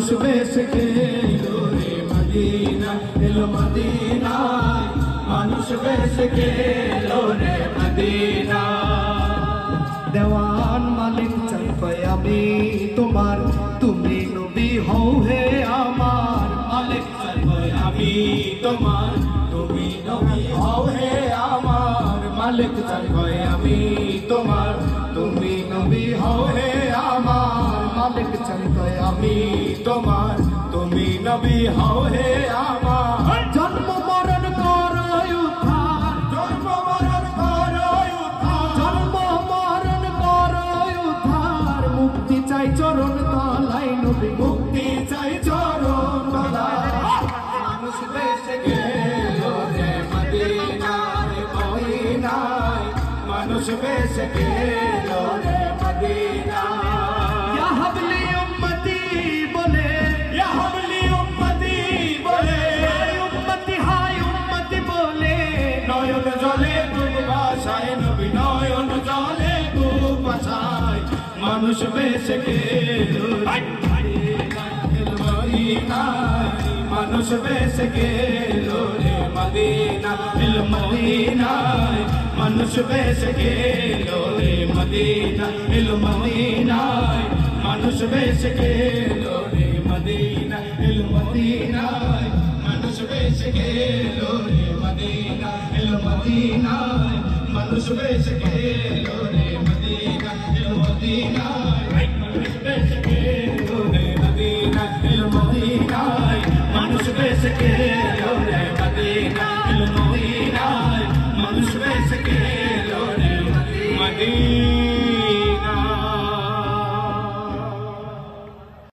মানুষ বেশ গেলো রে মদিনা এলো মদিনায় মানুষ বেশ গেলো রে মদিনা দেওয়ান মালিক চাই কয় আমি তোমার তুমি নবী হও হে আমার মালিক চাই কয় আমি তোমার তুমি নবী হও হে আমার মালিক চাই কয় আমি তোমার তুমি নবী হও হে আমার মালিক চাই কয় আমি তোমার তুমি নবী হও হে আমার জন্ম মরণ করয় উদ্ধার জন্ম মরণ করয় উদ্ধার জন্ম মরণ করয় উদ্ধার মুক্তি চাই চরণ তলায় নবী মুক্তি চাই চরণ তলায় মানুষ বেশে গেলো রে মদিনায় মদিনায় মানুষ বেশে গেলো রে মদিনায় ইয়া হাবলি উম্মতি বলে ইয়া হাবলি উম্মতি বলে উম্মতি হায় উম্মতি বলে নয়ন জলে খুব ভাষায় নবী নয়ন জলে খুব ভাষায় মানুষ বেশে গেলো মদিনায় মানুষ বেশে গেলো রে মদিনা দিল মদিনায় মানুষ বেশে গেলো রে মদিনা দিল মদিনায় মানুষ বেশে গেলো রে মদিনা দিল মদিনায় মানুষ বেশে গেলো রে মদিনা দিল মদিনায় মানুষ বেশে গেলো রে মদিনা দিল মদিনায় মানুষ বেশে গেলো রে মদিনা দিল মদিনায় মানুষ বেশে গেলো রে মদিনা দিল মদিনায় মানুষ বেশে গেলো রে মদিনা